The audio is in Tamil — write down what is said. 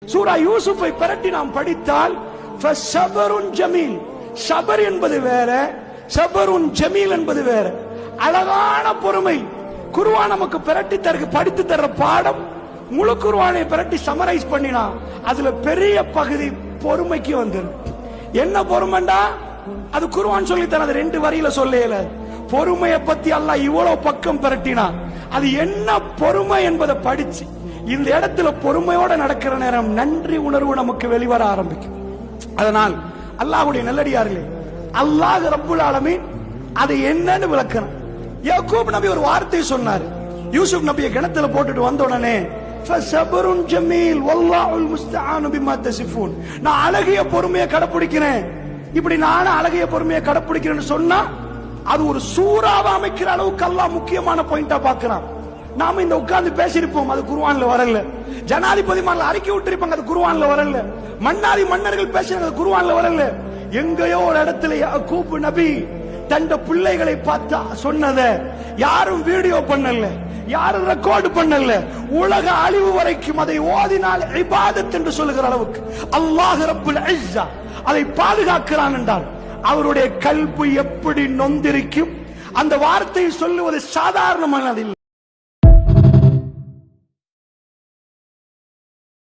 சூரா யூசுஃபை பரட்டி நாம் படித்தால் ஃபஸபருன் ஜமீல், சபர் என்பது வேற, சபருன் ஜமீல் என்பது வேற. அழகான பொறுமை. குர்ஆன் நமக்கு பிரட்டி தருக்கு படித்து தர்ற பாடம் முழு குர்ஆனை பிரட்டி சமரைஸ் பண்ணினா அதுல பெரிய பகுதி பொறுமைக்கு வந்துரும். என்ன பொறுமைண்டா அது குர்ஆன் சொல்லி தரது ரெண்டு வரியில சொல்லல. பொறுமையை பத்தி அல்லாஹ் இவ்வளவு பக்கம் பிரட்டினா அது என்ன பொறுமை என்பதை படிச்சு இந்த இடத்துல பொறுமையோட நடக்கிற நேரம் நன்றி உணர்வு நமக்கு வெளிவர ஆரம்பிக்கும். அதனால் அல்லாஹ்வுடைய நல்லடியார்களே, அல்லாஹ் ரப்புல் ஆலமீன் அது என்னன்னு விளக்கணும். யாக்கூப் நபி ஒரு வார்த்தை சொன்னார். யூசுப் நபியை கிணத்துல போட்டுட்டு வந்த உடனே ஃபஸபருன் ஜமீல் வல்லாஹுல் முஸ்தஆனு பிமா தஸிஃபூன், நான் அழகிய பொறுமையை கடைபிடிக்கிறேன். இப்படி நான் அழகிய பொறுமையை கடைபிடிக்கிறேன்னு சொன்னா அது ஒரு சூறாவை அமைக்கிற அளவுக்கு அல்லாஹ் முக்கியமான பாயிண்டா பார்க்கிறான். நாம இந்த உட்கார்ந்து பேசியிருப்போம், அது குர்ஆன்ல வரல. ஜனாதிபதி மார்ல அறிக்கை விட்டிருப்பாங்க, அது குர்ஆன்ல வரல. மன்னாதி மன்னர்கள் பேசுறது குர்ஆன்ல வரல. எங்கேயோ ஒரு இடத்துல யாக்கூப் நபி தந்த பிள்ளைகளை பார்த்தா சொன்னத யாரும் வீடியோ பண்ணல, யாரும் ரெக்கார்டு பண்ணல. உலக அழிவு வரைக்கும் அதை ஓதினால் இபாதத் என்று சொல்லுகிற அளவுக்கு அல்லாஹ் ரப்புல் இஸ்ஸா அதை பாதுகாக்கிறான் என்றால் அவருடைய கல்பு எப்படி நொந்திருக்கும். அந்த வார்த்தையை சொல்லுவது சாதாரணமானது இல்லை.